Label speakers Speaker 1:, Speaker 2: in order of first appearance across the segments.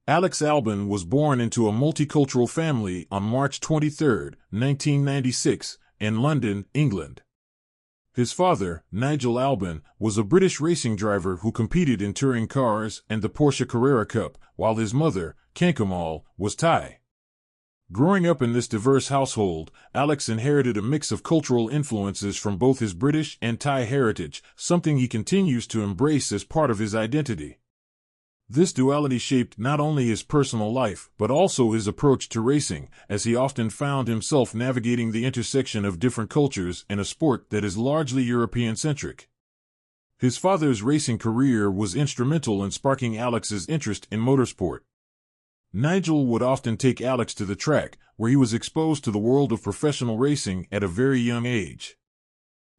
Speaker 1: Alex Albon was born into a multicultural family on March 23, 1996, in London, England. His father, Nigel Albon, was a British racing driver who competed in touring cars and the Porsche Carrera Cup, while his mother, Kankamal, was Thai. Growing up in this diverse household, Alex inherited a mix of cultural influences from both his British and Thai heritage, something he continues to embrace as part of his identity. This duality shaped not only his personal life but also his approach to racing, as he often found himself navigating the intersection of different cultures in a sport that is largely European-centric. His father's racing career was instrumental in sparking Alex's interest in motorsport. Nigel would often take Alex to the track, where he was exposed to the world of professional racing at a very young age.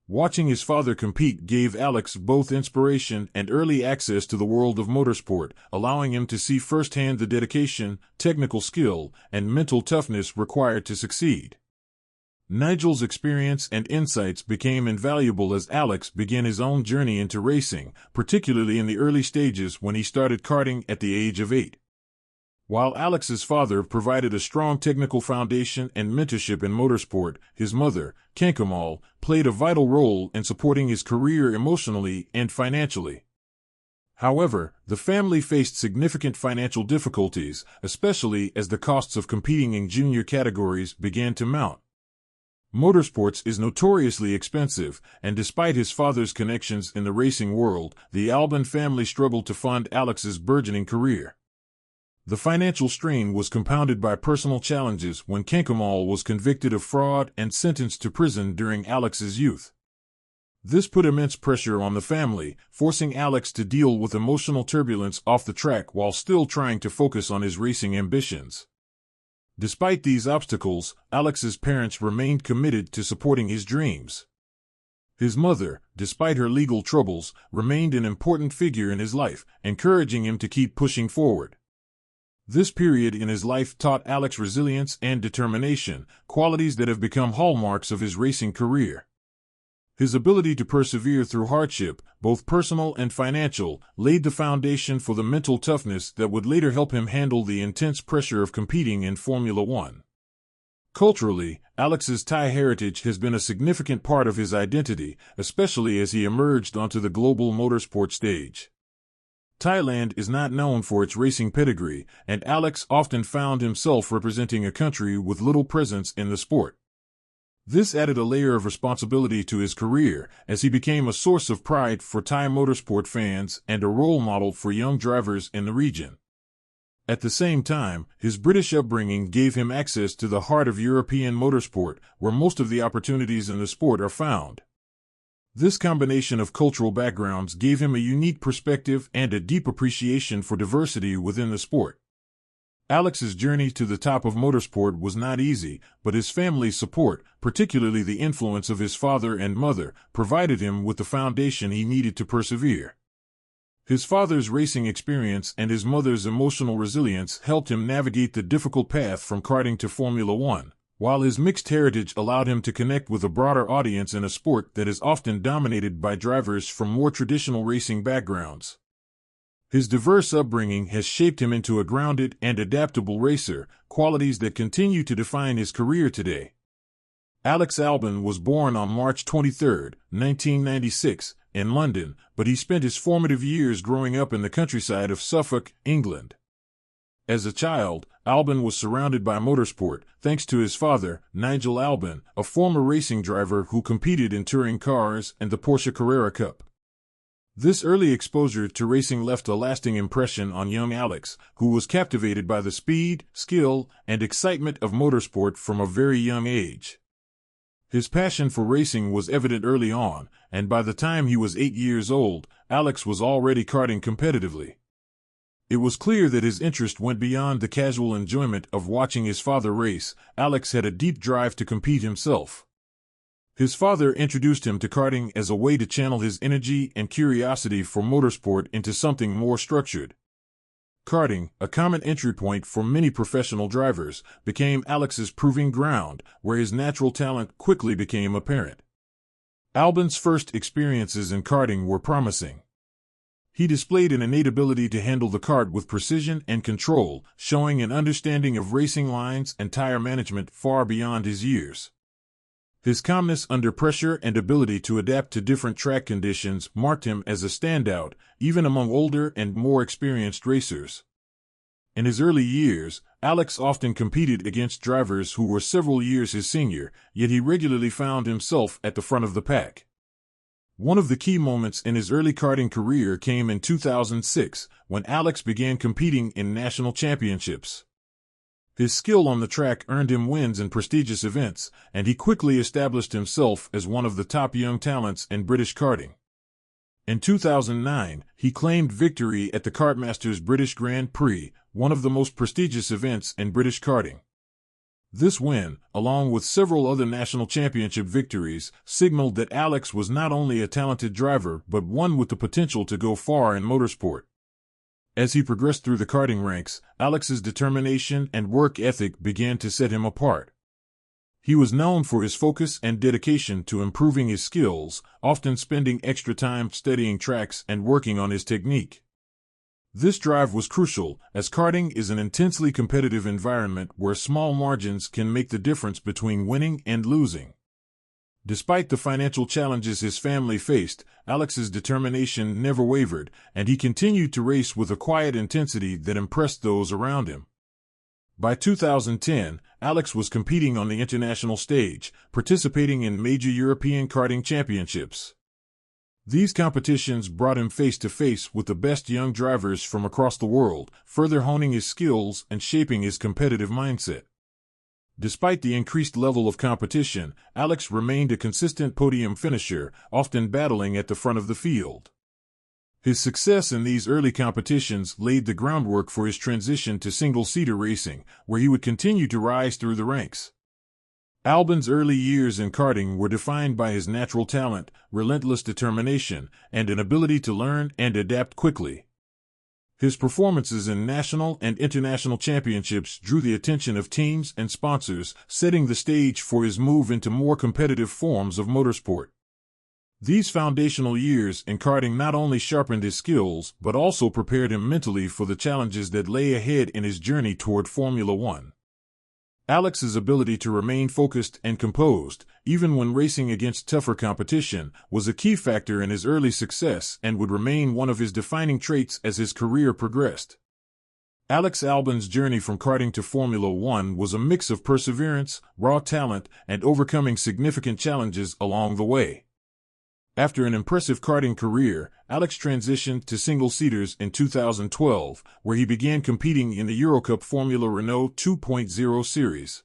Speaker 1: Watching his father compete gave Alex both inspiration and early access to the world of motorsport, allowing him to see firsthand the dedication, technical skill, and mental toughness required to succeed. Nigel's experience and insights became invaluable as Alex began his own journey into racing, particularly in the early stages when he started karting at the age of 8. While Alex's father provided a strong technical foundation and mentorship in motorsport, his mother, Kankamal, played a vital role in supporting his career emotionally and financially. However, the family faced significant financial difficulties, especially as the costs of competing in junior categories began to mount. Motorsports is notoriously expensive, and despite his father's connections in the racing world, the Albon family struggled to fund Alex's burgeoning career. The financial strain was compounded by personal challenges when Kankamal was convicted of fraud and sentenced to prison during Alex's youth. This put immense pressure on the family, forcing Alex to deal with emotional turbulence off the track while still trying to focus on his racing ambitions. Despite these obstacles, Alex's parents remained committed to supporting his dreams. His mother, despite her legal troubles, remained an important figure in his life, encouraging him to keep pushing forward. This period in his life taught Alex resilience and determination, qualities that have become hallmarks of his racing career. His ability to persevere through hardship, both personal and financial, laid the foundation for the mental toughness that would later help him handle the intense pressure of competing in Formula One. Culturally, Alex's Thai heritage has been a significant part of his identity, especially as he emerged onto the global motorsport stage. Thailand is not known for its racing pedigree, and Alex often found himself representing a country with little presence in the sport. This added a layer of responsibility to his career, as he became a source of pride for Thai motorsport fans and a role model for young drivers in the region. At the same time, his British upbringing gave him access to the heart of European motorsport, where most of the opportunities in the sport are found. This combination of cultural backgrounds gave him a unique perspective and a deep appreciation for diversity within the sport. Alex's journey to the top of motorsport was not easy, but his family's support, particularly the influence of his father and mother, provided him with the foundation he needed to persevere. His father's racing experience and his mother's emotional resilience helped him navigate the difficult path from karting to Formula One, while his mixed heritage allowed him to connect with a broader audience in a sport that is often dominated by drivers from more traditional racing backgrounds. His diverse upbringing has shaped him into a grounded and adaptable racer, qualities that continue to define his career today. Alex Albon was born on March 23, 1996, in London, but he spent his formative years growing up in the countryside of Suffolk, England. As a child, Albon was surrounded by motorsport, thanks to his father, Nigel Albon, a former racing driver who competed in touring cars and the Porsche Carrera Cup. This early exposure to racing left a lasting impression on young Alex, who was captivated by the speed, skill, and excitement of motorsport from a very young age. His passion for racing was evident early on, and by the time he was 8 years old, Alex was already karting competitively. It was clear that his interest went beyond the casual enjoyment of watching his father race. Alex had a deep drive to compete himself. His father introduced him to karting as a way to channel his energy and curiosity for motorsport into something more structured. Karting, a common entry point for many professional drivers, became Alex's proving ground, where his natural talent quickly became apparent. Albon's first experiences in karting were promising. He displayed an innate ability to handle the kart with precision and control, showing an understanding of racing lines and tire management far beyond his years. His calmness under pressure and ability to adapt to different track conditions marked him as a standout, even among older and more experienced racers. In his early years, Alex often competed against drivers who were several years his senior, yet he regularly found himself at the front of the pack. One of the key moments in his early karting career came in 2006, when Alex began competing in national championships. His skill on the track earned him wins in prestigious events, and he quickly established himself as one of the top young talents in British karting. In 2009, he claimed victory at the Kartmasters British Grand Prix, one of the most prestigious events in British karting. This win, along with several other national championship victories, signaled that Alex was not only a talented driver but one with the potential to go far in motorsport. As he progressed through the karting ranks, Alex's determination and work ethic began to set him apart. He was known for his focus and dedication to improving his skills, often spending extra time studying tracks and working on his technique. This drive was crucial, as karting is an intensely competitive environment where small margins can make the difference between winning and losing. Despite the financial challenges his family faced, Alex's determination never wavered, and he continued to race with a quiet intensity that impressed those around him. By 2010, Alex was competing on the international stage, participating in major European karting championships. These competitions brought him face to face with the best young drivers from across the world, further honing his skills and shaping his competitive mindset. Despite the increased level of competition, Alex remained a consistent podium finisher, often battling at the front of the field. His success in these early competitions laid the groundwork for his transition to single-seater racing, where he would continue to rise through the ranks. Albon's early years in karting were defined by his natural talent, relentless determination, and an ability to learn and adapt quickly. His performances in national and international championships drew the attention of teams and sponsors, setting the stage for his move into more competitive forms of motorsport. These foundational years in karting not only sharpened his skills but also prepared him mentally for the challenges that lay ahead in his journey toward Formula One. Alex's ability to remain focused and composed, even when racing against tougher competition, was a key factor in his early success and would remain one of his defining traits as his career progressed. Alex Albon's journey from karting to Formula One was a mix of perseverance, raw talent, and overcoming significant challenges along the way. After an impressive karting career, Alex transitioned to single-seaters in 2012, where he began competing in the Eurocup Formula Renault 2.0 series.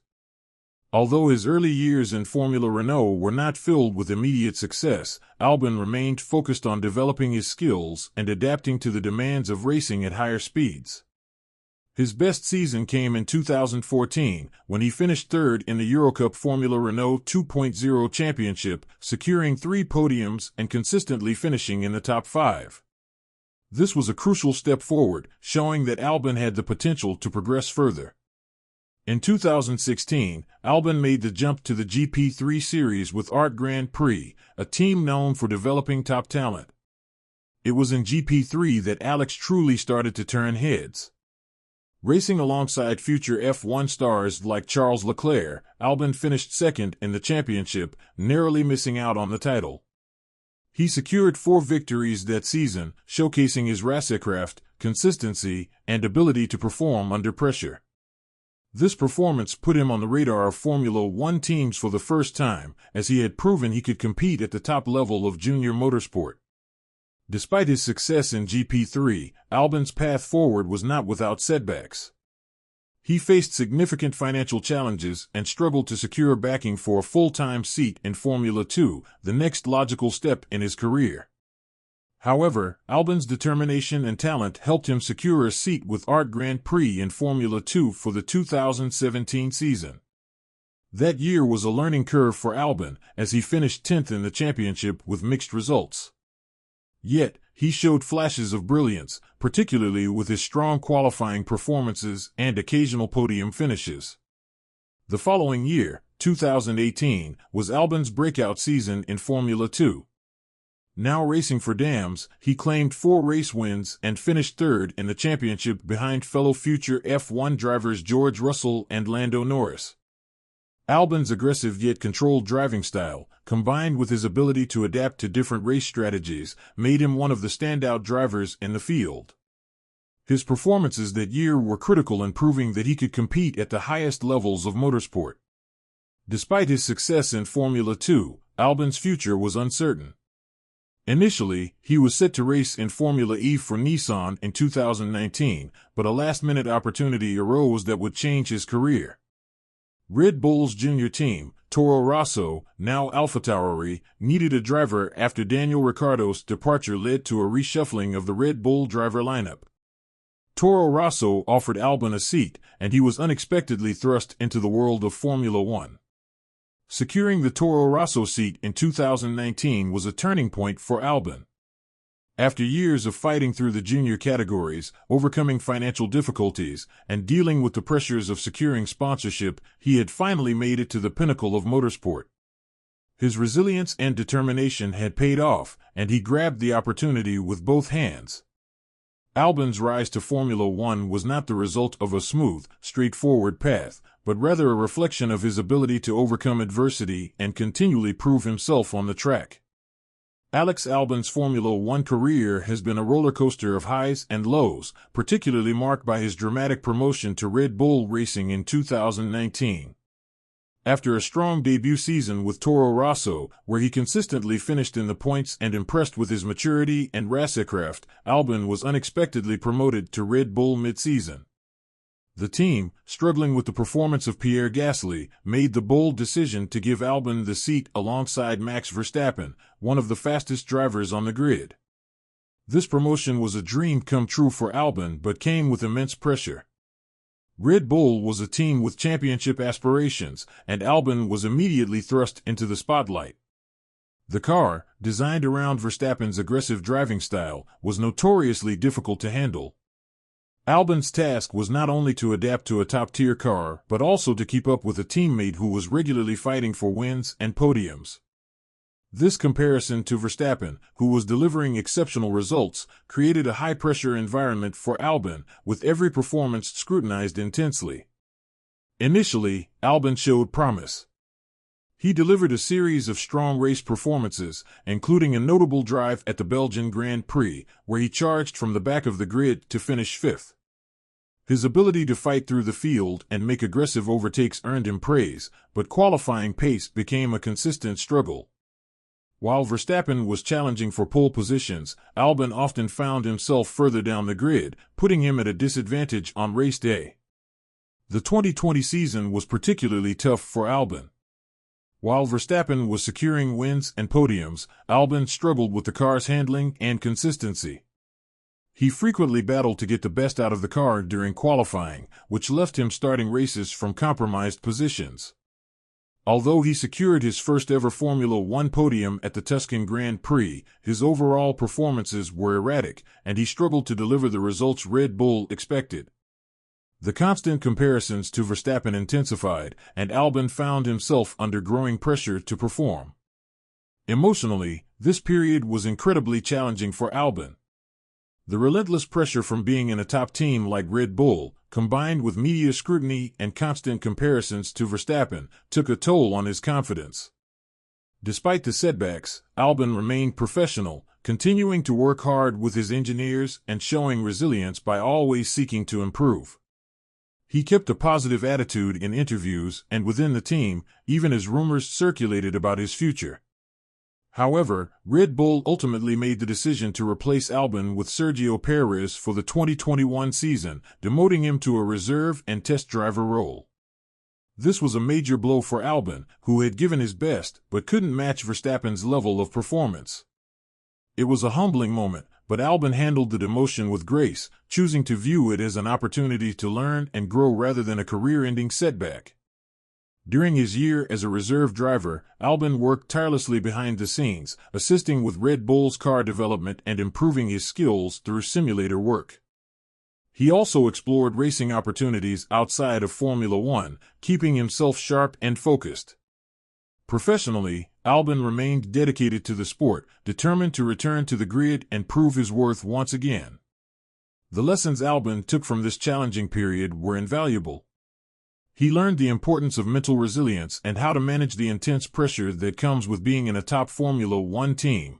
Speaker 1: Although his early years in Formula Renault were not filled with immediate success, Albon remained focused on developing his skills and adapting to the demands of racing at higher speeds. His best season came in 2014, when he finished third in the Eurocup Formula Renault 2.0 Championship, securing 3 podiums and consistently finishing in the top 5. This was a crucial step forward, showing that Albon had the potential to progress further. In 2016, Albon made the jump to the GP3 series with Art Grand Prix, a team known for developing top talent. It was in GP3 that Alex truly started to turn heads. Racing alongside future F1 stars like Charles Leclerc, Albon finished second in the championship, narrowly missing out on the title. He secured 4 victories that season, showcasing his racecraft, consistency, and ability to perform under pressure. This performance put him on the radar of Formula One teams for the first time, as he had proven he could compete at the top level of junior motorsport. Despite his success in GP3, Albon's path forward was not without setbacks. He faced significant financial challenges and struggled to secure backing for a full-time seat in Formula 2, the next logical step in his career. However, Albon's determination and talent helped him secure a seat with Art Grand Prix in Formula 2 for the 2017 season. That year was a learning curve for Albon, as he finished 10th in the championship with mixed results. Yet, he showed flashes of brilliance, particularly with his strong qualifying performances and occasional podium finishes. The following year, 2018, was Albon's breakout season in Formula 2. Now racing for Dams, he claimed 4 race wins and finished third in the championship behind fellow future F1 drivers George Russell and Lando Norris. Albon's aggressive yet controlled driving style, combined with his ability to adapt to different race strategies, made him one of the standout drivers in the field. His performances that year were critical in proving that he could compete at the highest levels of motorsport. Despite his success in Formula 2, Albon's future was uncertain. Initially, he was set to race in Formula E for Nissan in 2019, but a last-minute opportunity arose that would change his career. Red Bull's junior team, Toro Rosso, now AlphaTauri, needed a driver after Daniel Ricciardo's departure led to a reshuffling of the Red Bull driver lineup. Toro Rosso offered Albon a seat, and he was unexpectedly thrust into the world of Formula One. Securing the Toro Rosso seat in 2019 was a turning point for Albon. After years of fighting through the junior categories, overcoming financial difficulties, and dealing with the pressures of securing sponsorship, he had finally made it to the pinnacle of motorsport. His resilience and determination had paid off, and he grabbed the opportunity with both hands. Albon's rise to Formula One was not the result of a smooth, straightforward path, but rather a reflection of his ability to overcome adversity and continually prove himself on the track. Alex Albon's Formula One career has been a roller coaster of highs and lows, particularly marked by his dramatic promotion to Red Bull Racing in 2019. After a strong debut season with Toro Rosso, where he consistently finished in the points and impressed with his maturity and racecraft, Albon was unexpectedly promoted to Red Bull mid-season. The team, struggling with the performance of Pierre Gasly, made the bold decision to give Albon the seat alongside Max Verstappen, one of the fastest drivers on the grid. This promotion was a dream come true for Albon but came with immense pressure. Red Bull was a team with championship aspirations, and Albon was immediately thrust into the spotlight. The car, designed around Verstappen's aggressive driving style, was notoriously difficult to handle. Albon's task was not only to adapt to a top-tier car, but also to keep up with a teammate who was regularly fighting for wins and podiums. This comparison to Verstappen, who was delivering exceptional results, created a high-pressure environment for Albon, with every performance scrutinized intensely. Initially, Albon showed promise. He delivered a series of strong race performances, including a notable drive at the Belgian Grand Prix, where he charged from the back of the grid to finish fifth. His ability to fight through the field and make aggressive overtakes earned him praise, but qualifying pace became a consistent struggle. While Verstappen was challenging for pole positions, Albon often found himself further down the grid, putting him at a disadvantage on race day. The 2020 season was particularly tough for Albon. While Verstappen was securing wins and podiums, Albon struggled with the car's handling and consistency. He frequently battled to get the best out of the car during qualifying, which left him starting races from compromised positions. Although he secured his first-ever Formula One podium at the Tuscan Grand Prix, his overall performances were erratic, and he struggled to deliver the results Red Bull expected. The constant comparisons to Verstappen intensified, and Albon found himself under growing pressure to perform. Emotionally, this period was incredibly challenging for Albon. The relentless pressure from being in a top team like Red Bull, combined with media scrutiny and constant comparisons to Verstappen, took a toll on his confidence. Despite the setbacks, Albon remained professional, continuing to work hard with his engineers and showing resilience by always seeking to improve. He kept a positive attitude in interviews and within the team, even as rumors circulated about his future. However, Red Bull ultimately made the decision to replace Albon with Sergio Perez for the 2021 season, demoting him to a reserve and test driver role. This was a major blow for Albon, who had given his best but couldn't match Verstappen's level of performance. It was a humbling moment, but Albon handled the demotion with grace, choosing to view it as an opportunity to learn and grow rather than a career-ending setback. During his year as a reserve driver, Albon worked tirelessly behind the scenes, assisting with Red Bull's car development and improving his skills through simulator work. He also explored racing opportunities outside of Formula One, keeping himself sharp and focused. Professionally, Albon remained dedicated to the sport, determined to return to the grid and prove his worth once again. The lessons Albon took from this challenging period were invaluable. He learned the importance of mental resilience and how to manage the intense pressure that comes with being in a top Formula One team.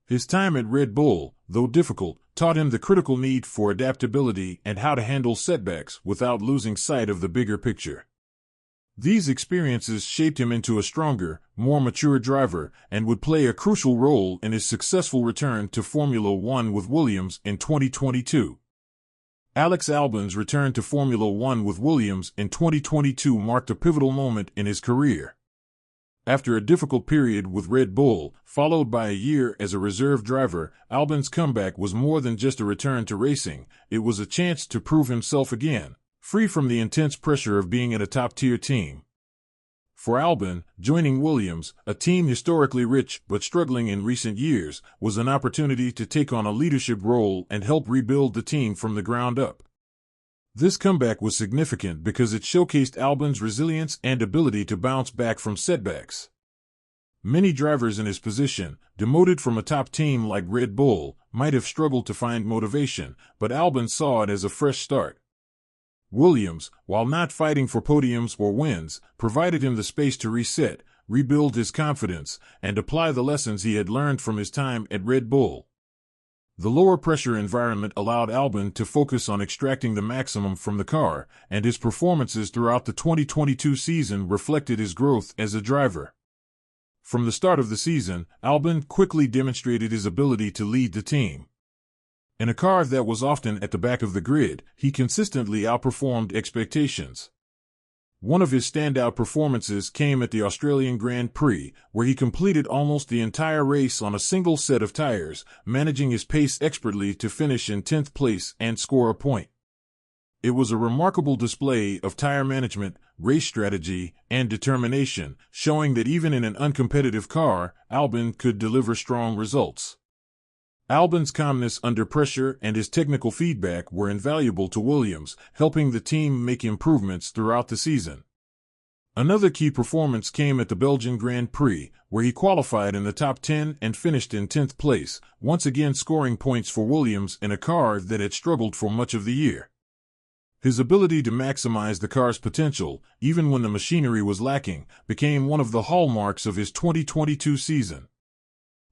Speaker 1: His time at Red Bull, though difficult, taught him the critical need for adaptability and how to handle setbacks without losing sight of the bigger picture. These experiences shaped him into a stronger, more mature driver and would play a crucial role in his successful return to Formula One with Williams in 2022. Alex Albon's return to Formula One with Williams in 2022 marked a pivotal moment in his career. After a difficult period with Red Bull, followed by a year as a reserve driver, Albon's comeback was more than just a return to racing. It was a chance to prove himself again, free from the intense pressure of being at a top-tier team. For Albon, joining Williams, a team historically rich but struggling in recent years, was an opportunity to take on a leadership role and help rebuild the team from the ground up. This comeback was significant because it showcased Albon's resilience and ability to bounce back from setbacks. Many drivers in his position, demoted from a top team like Red Bull, might have struggled to find motivation, but Albon saw it as a fresh start. Williams, while not fighting for podiums or wins, provided him the space to reset, rebuild his confidence, and apply the lessons he had learned from his time at Red Bull. The lower-pressure environment allowed Albon to focus on extracting the maximum from the car, and his performances throughout the 2022 season reflected his growth as a driver. From the start of the season, Albon quickly demonstrated his ability to lead the team. In a car that was often at the back of the grid, he consistently outperformed expectations. One of his standout performances came at the Australian Grand Prix, where he completed almost the entire race on a single set of tires, managing his pace expertly to finish in 10th place and score a point. It was a remarkable display of tire management, race strategy, and determination, showing that even in an uncompetitive car, Albon could deliver strong results. Albon's calmness under pressure and his technical feedback were invaluable to Williams, helping the team make improvements throughout the season. Another key performance came at the Belgian Grand Prix, where he qualified in the top 10 and finished in 10th place, once again scoring points for Williams in a car that had struggled for much of the year. His ability to maximize the car's potential, even when the machinery was lacking, became one of the hallmarks of his 2022 season.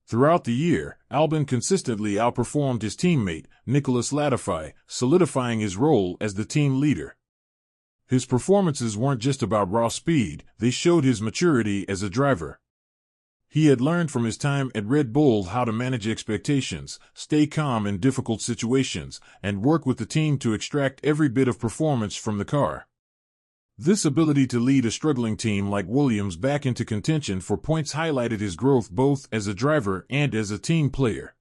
Speaker 1: Throughout the year, Albon consistently outperformed his teammate, Nicolas Latifi, solidifying his role as the team leader. His performances weren't just about raw speed, they showed his maturity as a driver. He had learned from his time at Red Bull how to manage expectations, stay calm in difficult situations, and work with the team to extract every bit of performance from the car. This ability to lead a struggling team like Williams back into contention for points highlighted his growth both as a driver and as a team player.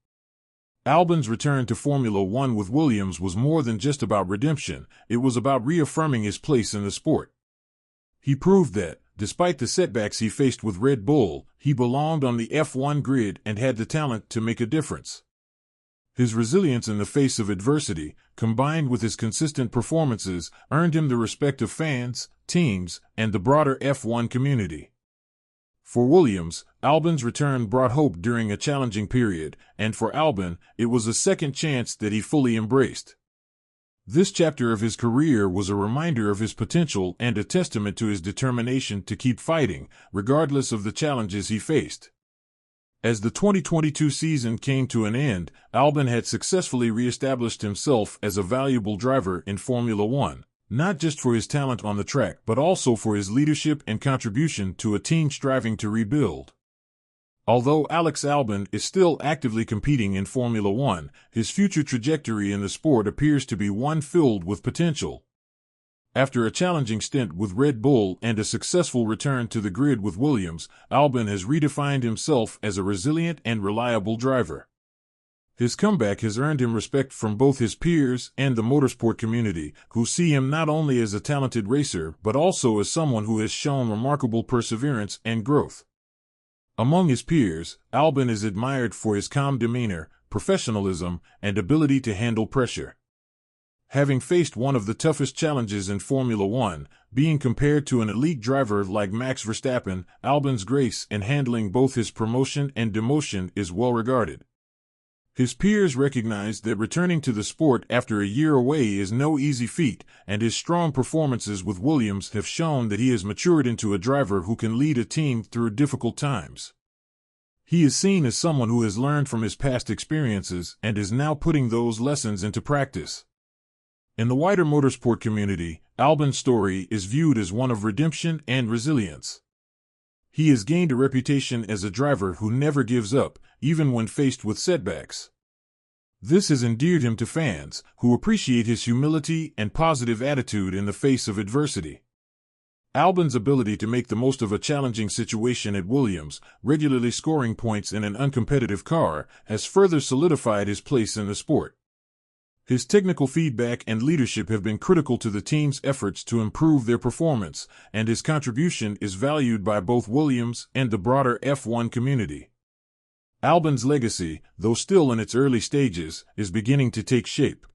Speaker 1: Albon's return to Formula One with Williams was more than just about redemption, it was about reaffirming his place in the sport. He proved that, despite the setbacks he faced with Red Bull, he belonged on the F1 grid and had the talent to make a difference. His resilience in the face of adversity, combined with his consistent performances, earned him the respect of fans, teams, and the broader F1 community. For Williams, Albon's return brought hope during a challenging period, and for Albon, it was a second chance that he fully embraced. This chapter of his career was a reminder of his potential and a testament to his determination to keep fighting, regardless of the challenges he faced. As the 2022 season came to an end, Albon had successfully re-established himself as a valuable driver in Formula One, not just for his talent on the track but also for his leadership and contribution to a team striving to rebuild. Although Alex Albon is still actively competing in Formula One, his future trajectory in the sport appears to be one filled with potential. After a challenging stint with Red Bull and a successful return to the grid with Williams, Albon has redefined himself as a resilient and reliable driver. His comeback has earned him respect from both his peers and the motorsport community, who see him not only as a talented racer but also as someone who has shown remarkable perseverance and growth. Among his peers, Albon is admired for his calm demeanor, professionalism, and ability to handle pressure. having faced one of the toughest challenges in Formula One, being compared to an elite driver like Max Verstappen. Albon's grace in handling both his promotion and demotion is well regarded. His peers recognize that returning to the sport after a year away is no easy feat, and his strong performances with Williams have shown that he has matured into a driver who can lead a team through difficult times. He is seen as someone who has learned from his past experiences and is now putting those lessons into practice. In the wider motorsport community, Albon's story is viewed as one of redemption and resilience. He has gained a reputation as a driver who never gives up, even when faced with setbacks. This has endeared him to fans, who appreciate his humility and positive attitude in the face of adversity. Albon's ability to make the most of a challenging situation at Williams, regularly scoring points in an uncompetitive car, has further solidified his place in the sport. His technical feedback and leadership have been critical to the team's efforts to improve their performance, and his contribution is valued by both Williams and the broader F1 community. Albon's legacy, though still in its early stages, is beginning to take shape.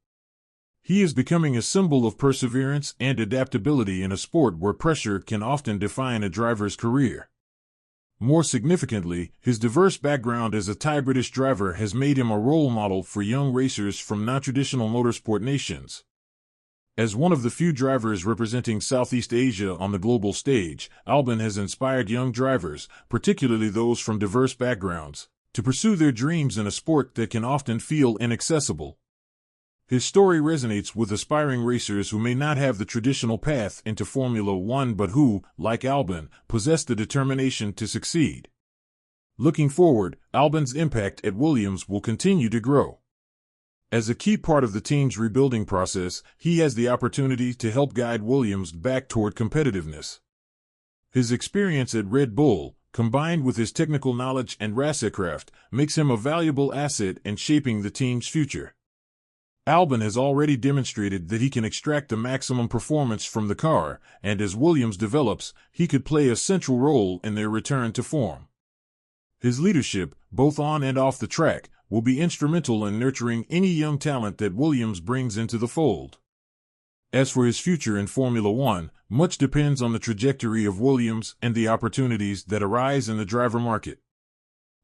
Speaker 1: He is becoming a symbol of perseverance and adaptability in a sport where pressure can often define a driver's career. More significantly, his diverse background as a Thai British driver has made him a role model for young racers from non-traditional motorsport nations. As one of the few drivers representing Southeast Asia on the global stage, Albon has inspired young drivers, particularly those from diverse backgrounds, to pursue their dreams in a sport that can often feel inaccessible. His story resonates with aspiring racers who may not have the traditional path into Formula One but who, like Albon, possess the determination to succeed. Looking forward, Albon's impact at Williams will continue to grow. As a key part of the team's rebuilding process, he has the opportunity to help guide Williams back toward competitiveness. His experience at Red Bull, combined with his technical knowledge and racecraft, makes him a valuable asset in shaping the team's future. Albon has already demonstrated that he can extract the maximum performance from the car, and as Williams develops, he could play a central role in their return to form. His leadership, both on and off the track, will be instrumental in nurturing any young talent that Williams brings into the fold. As for his future in Formula One, much depends on the trajectory of Williams and the opportunities that arise in the driver market.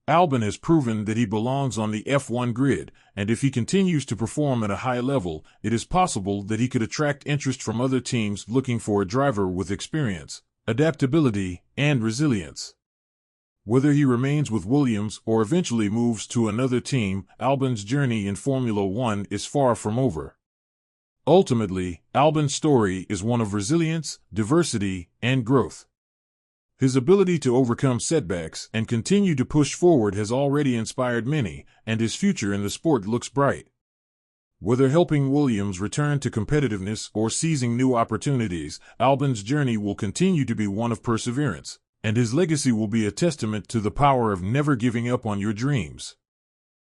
Speaker 1: Albon has proven that he belongs on the F1 grid, and if he continues to perform at a high level, it is possible that he could attract interest from other teams looking for a driver with experience, adaptability, and resilience. Whether he remains with Williams or eventually moves to another team, Albon's journey in Formula One is far from over. Ultimately, Albon's story is one of resilience, diversity, and growth. His ability to overcome setbacks and continue to push forward has already inspired many, and his future in the sport looks bright. Whether helping Williams return to competitiveness or seizing new opportunities, Albon's journey will continue to be one of perseverance, and his legacy will be a testament to the power of never giving up on your dreams.